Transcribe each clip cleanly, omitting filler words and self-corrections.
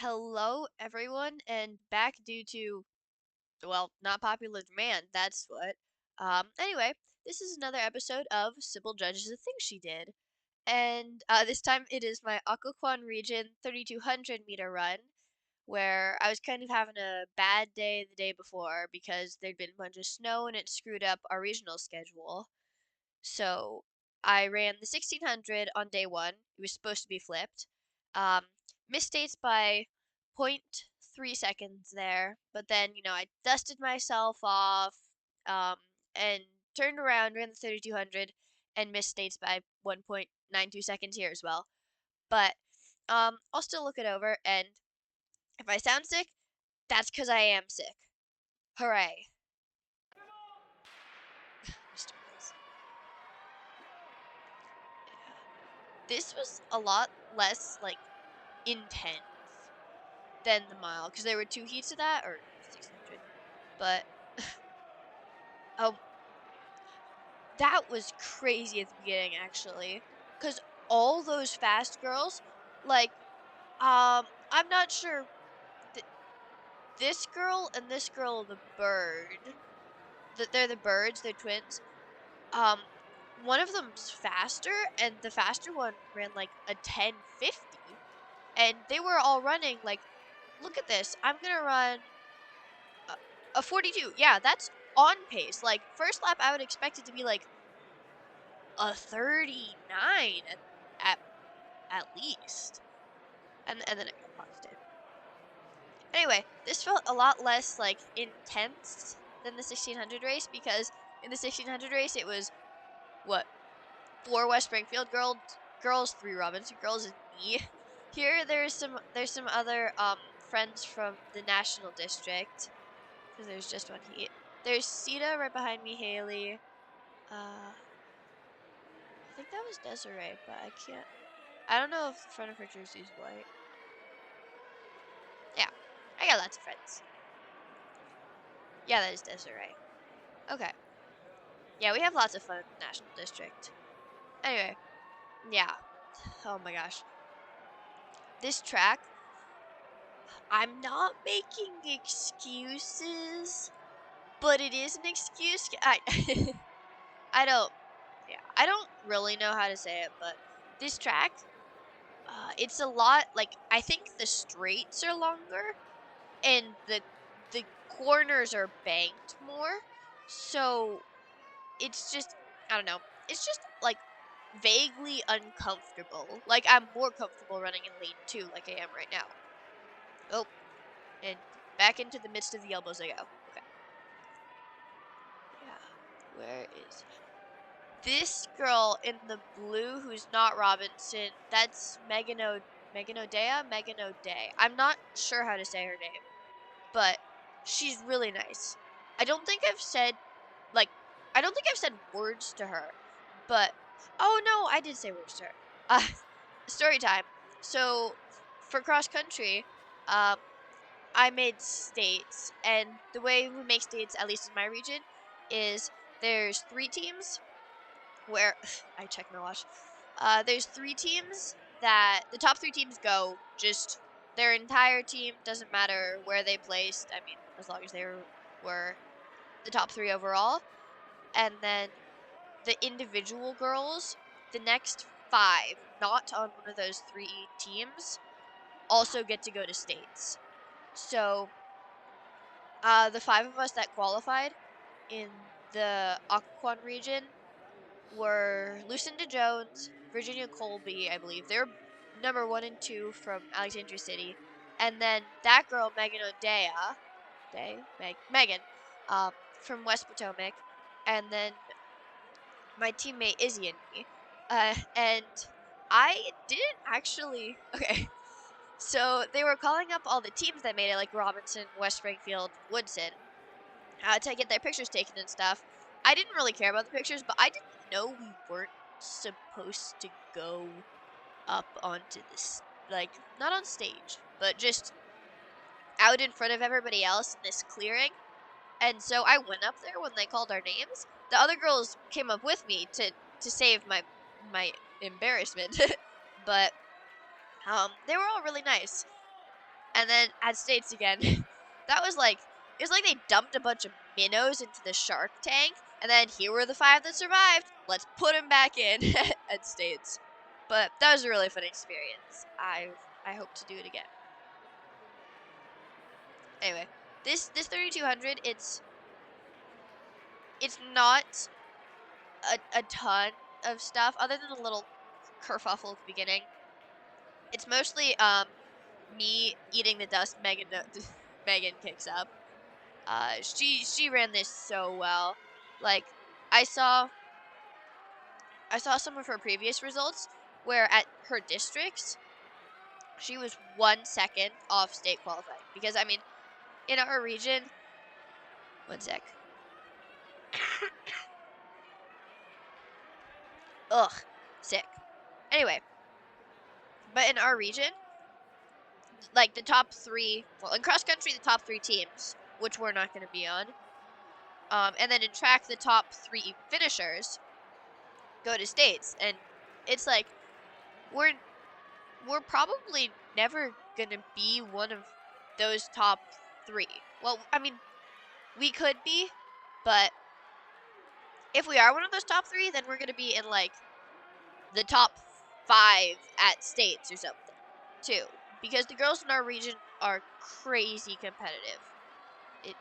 Hello, everyone, and back due to, well, not popular demand, that's what. Anyway, this is another episode of Sybil Judges the Things She Did. And this time it is my Occoquan region 3,200 meter run, where I was kind of having a bad day the day before because there'd been a bunch of snow and it screwed up our regional schedule. So I ran the 1600 on day one. It was supposed to be flipped. Um, Missed dates by point 0.3 seconds there, but then I dusted myself off, um, and turned around, ran the 3200, and missed dates by 1.92 seconds here as well. But I'll still look it over, and if I sound sick, that's because I am sick. Hooray! Mr. Mills. This was a lot less like intense than the mile because there were two heats of that or 600, but um that was crazy at the beginning actually because all those fast girls, like, I'm not sure, th- this girl and this girl, the bird, that they're the birds, they're twins. um One of them's faster, and the faster one ran like a 10:50, and they were all running like, look at this, I'm gonna run a, a 42. Yeah, that's on pace. Like, first lap, I would expect it to be like a 39 at, at least. And then it got busted. Anyway, this felt a lot less like intense than the 1600 race because in the 1600 race it was what, four West Springfield girls, three Robinson girls, and me. Here there's some other friends from the national district because there's just one heat. There's Sita right behind me, Haley. I think that was Desiree, but I can't. I don't know if the front of her jersey is white. Yeah, I got lots of friends. Yeah, that is Desiree. Okay. Yeah, we have lots of fun in the National District. Anyway, yeah. Oh my gosh. This track, I'm not making excuses, but it is an excuse. I don't, yeah, I don't really know how to say it, but this track, it's a lot, like, I think the straights are longer and the corners are banked more. So it's just, I don't know. It's just like vaguely uncomfortable. Like, I'm more comfortable running in lane 2 like I am right now. Oh, and back into the midst of the elbows I go. Okay. Yeah. Where is this girl in the blue who's not Robinson? That's Megan O'Day. I'm not sure how to say her name, but she's really nice. I don't think I've said, like, I don't think I've said words to her, but oh no, I did say words to her. Uh, Story time. So for cross country, um, I made states, and the way we make states, at least in my region, is there's three teams where I check my watch. There's three teams that the top three teams go, just their entire team, doesn't matter where they placed. I mean, as long as they were the top three overall. And then the individual girls, the next five, not on one of those three teams, also get to go to states. So, the five of us that qualified in the Occoquan region were Lucinda Jones, Virginia Colby, I believe. They're number 1 and 2 from Alexandria City. And then that girl, Megan, from West Potomac. And then my teammate Izzy and me. And I didn't actually. Okay. So they were calling up all the teams that made it, like Robinson, West Springfield, Woodson, to get their pictures taken and stuff. I didn't really care about the pictures, but I didn't know we weren't supposed to go up onto this, like, not on stage, but just out in front of everybody else in this clearing. And so I went up there when they called our names. The other girls came up with me to save my embarrassment, but they were all really nice. And then at States again, that was like, it was like they dumped a bunch of minnows into the shark tank, and then here were the 5 that survived. Let's put them back in at States. But that was a really fun experience. I hope to do it again. Anyway, this 3200, it's not a ton of stuff other than a little kerfuffle at the beginning. It's mostly me eating the dust Megan kicks up. She ran this so well. Like I saw some of her previous results where at her districts she was 1 second off state qualifying, because I mean in our region, one sec. Ugh, sick. Anyway, but in our region, like the top 3, well, in cross country, the top 3 teams, which we're not going to be on, and then in track, the top 3 finishers go to states, and it's like we're probably never going to be one of those top 3. Well, I mean, we could be, but if we are one of those top 3, then we're going to be in like the top 5 at states or something, too, because the girls in our region are crazy competitive.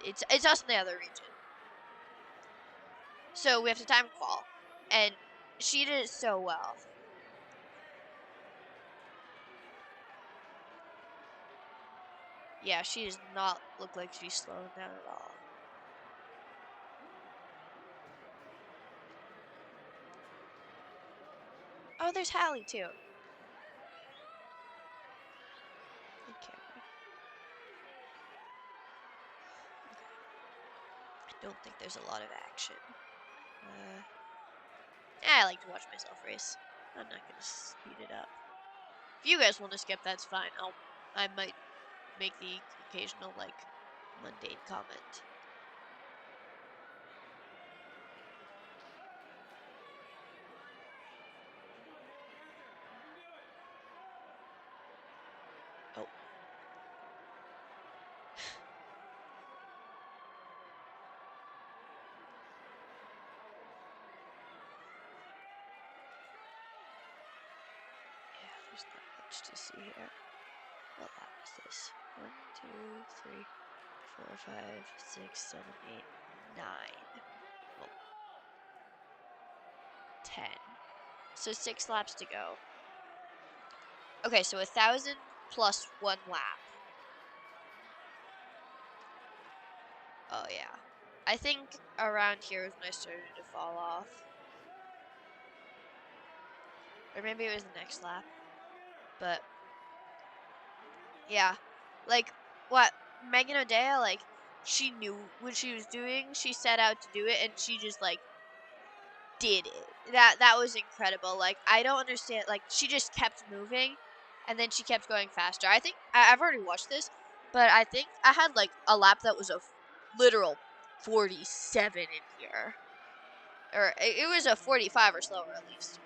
It's us in the other region. So we have to time qual, and she did it so well. Yeah, she does not look like she's slowing down at all. Oh, there's Hallie too. Okay. I don't think there's a lot of action. I like to watch myself race. I'm not gonna speed it up. If you guys want to skip, that's fine. I might make the occasional like mundane comment. Oh. Yeah, there's not much to see here. What lap is this? 1, 2, 3, 4, 5, 6, 7, 8, 9. Well, 10. So 6 laps to go. Okay, so 1,000 plus 1 lap. Oh yeah. I think around here was when I started to fall off. Or maybe it was the next lap. But yeah. Like what Megan O'Dea, like she knew what she was doing. She set out to do it and she just like did it. That was incredible. Like I don't understand, like she just kept moving and then she kept going faster. I think I've already watched this, but I think I had like a lap that was a literal 47 in here. Or it was a 45 or slower at least.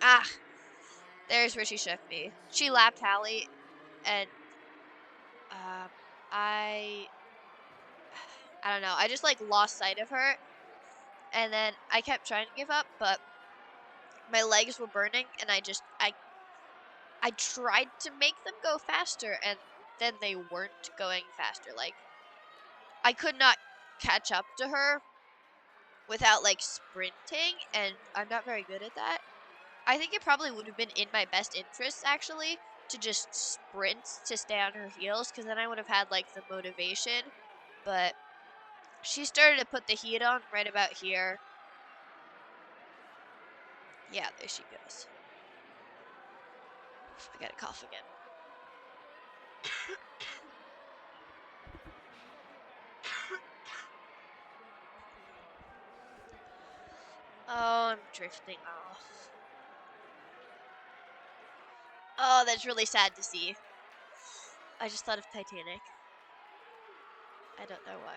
Ah, there's where she shook me. She lapped Hallie, and um, I I don't know. I just like lost sight of her, and then I kept trying to give up, but my legs were burning, and I tried to make them go faster, and then they weren't going faster. Like I could not catch up to her without like sprinting, and I'm not very good at that. I think it probably would have been in my best interest actually to just sprint to stay on her heels, because then I would have had like the motivation. But she started to put the heat on right about here. Yeah, there she goes. I gotta cough again. Oh, I'm drifting off. Oh, that's really sad to see. I just thought of Titanic. I don't know why.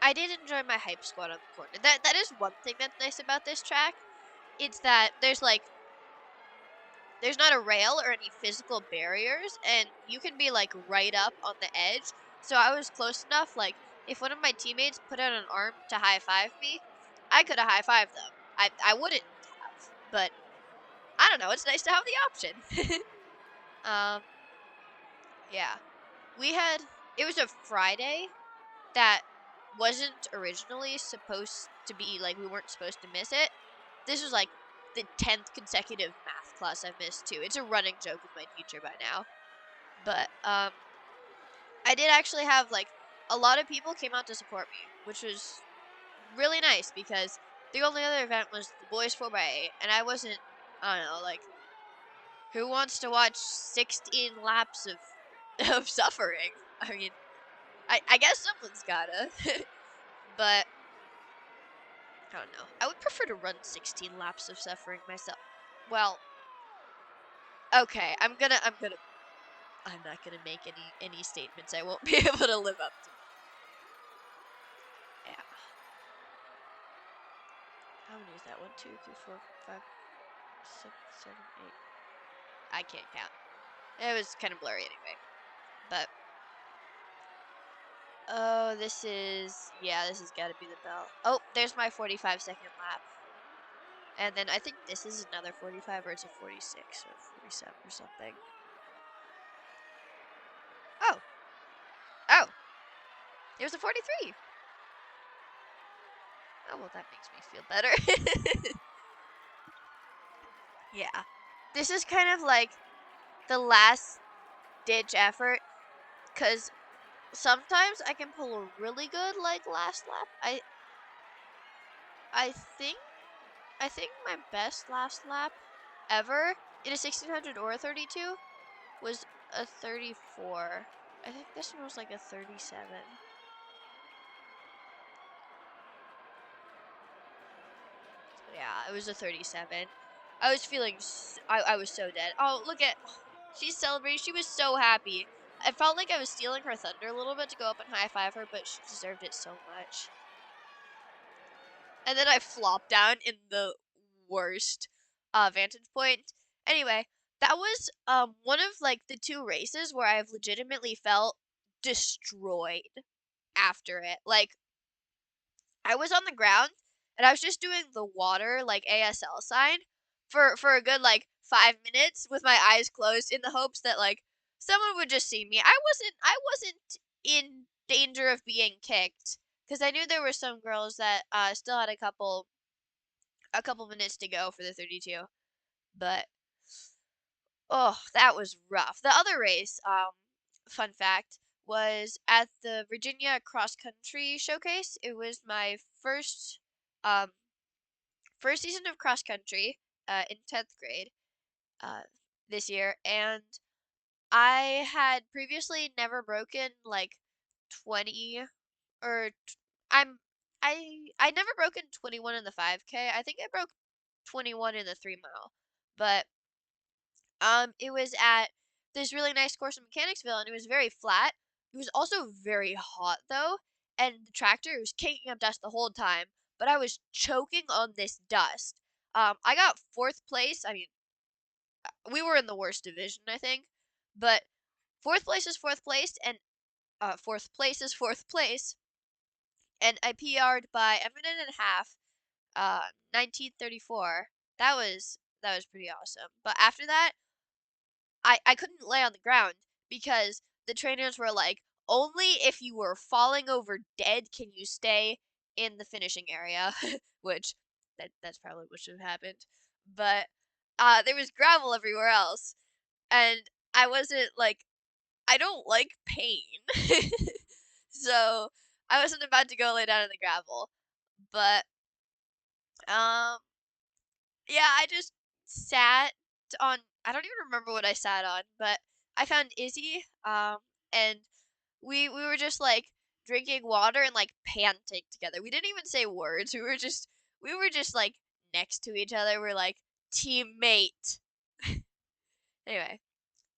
I did enjoy my hype squad on the corner. That is one thing that's nice about this track. It's that there's like there's not a rail or any physical barriers, and you can be like right up on the edge. So I was close enough, like if one of my teammates put out an arm to high five me, I could have high fived them. I wouldn't have, but I don't know. It's nice to have the option. um, yeah, we had it was a Friday that wasn't originally supposed to be like we weren't supposed to miss it. This was like the 10th consecutive math class I've missed too. It's a running joke with my teacher by now. But I did actually have like a lot of people came out to support me, which was really nice because the only other event was the boys 4x8 and I don't know, like who wants to watch 16 laps of of suffering? I mean, I guess someone's gotta. But I don't know. I would prefer to run 16 laps of suffering myself. Well, okay, I'm not gonna make any statements I won't be able to live up to. Yeah. How many is that? 1, 2, 3, 4, 5, 6, 7, 8. I can't count. It was kind of blurry anyway. But oh, this has got to be the bell. Oh, there's my 45-second lap. And then I think this is another 45 or it's a 46 or 47 or something. Oh. Oh. It was a 43. Oh, well, that makes me feel better. Yeah. This is kind of like the last ditch effort because sometimes I can pull a really good like last lap. I think I think my best last lap ever in a 1600 or a 32 was a 34. I think this one was like a 37. Yeah, it was a 37. I was feeling I was so dead. Oh, look at she's celebrating. She was so happy. I felt like I was stealing her thunder a little bit to go up and high five her, but she deserved it so much. And then I flopped down in the worst vantage point. Anyway, that was one of like the two races where I've legitimately felt destroyed after it. Like I was on the ground and I was just doing the water like ASL sign for a good like 5 minutes with my eyes closed in the hopes that like someone would just see me. I wasn't in danger of being kicked because I knew there were some girls that still had a couple minutes to go for the 32. But oh, that was rough. The other race, fun fact, was at the Virginia Cross Country Showcase. It was my um, first season of cross country, in 10th grade, uh, this year, and I had previously never broken like 20 or I never broken 21 in the 5K. I think I broke 21 in the 3 mile, but it was at this really nice course in Mechanicsville, and it was very flat. It was also very hot though, and the tractor was kicking up dust the whole time. But I was choking on this dust. I got fourth place. I mean, we were in the worst division, I think, but fourth place is fourth place, and fourth place is fourth place, and I PR'd by a minute and a half. 1934. That was pretty awesome. But after that, I couldn't lay on the ground because the trainers were like, only if you were falling over dead can you stay in the finishing area, which that's probably what should have happened. But there was gravel everywhere else, and I wasn't like I don't like pain, so I wasn't about to go lay down in the gravel. But um yeah, I just sat on I don't even remember what I sat on, but I found Izzy, and we were just like drinking water and like panting together. We didn't even say words. We were just like next to each other. We're like teammate. Anyway,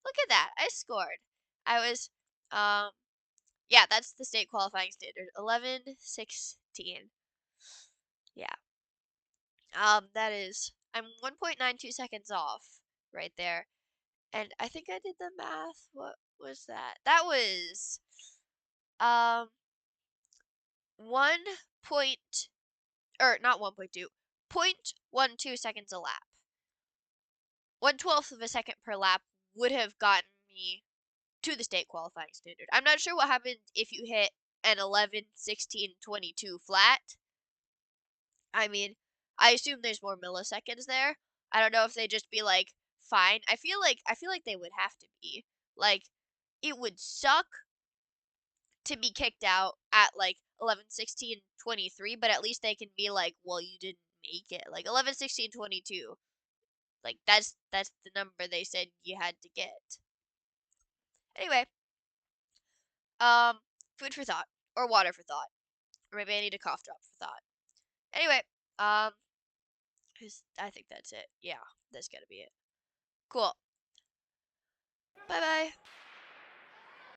look at that. I scored. I was um yeah, that's the state qualifying standard. 11:16. Yeah. That is I'm 1.92 seconds off. right there. And I think I did the math. What was that? That was um 1 point, or not 1.2, 0.12 seconds a lap. 1/12 of a second per lap would have gotten me to the state qualifying standard. I'm not sure what happened if you hit an 11:16:22 flat. I mean, I assume there's more milliseconds there. I don't know if they just be like, fine. I feel like they would have to be. Like, it would suck to be kicked out at like 11:16:23, but at least they can be like, well, you didn't make it. Like 11:16:22. Like that's the number they said you had to get. Anyway, um, food for thought or water for thought, or maybe I need a cough drop for thought. Anyway, um, I think that's it. Yeah, that's gotta be it. Cool. Bye bye.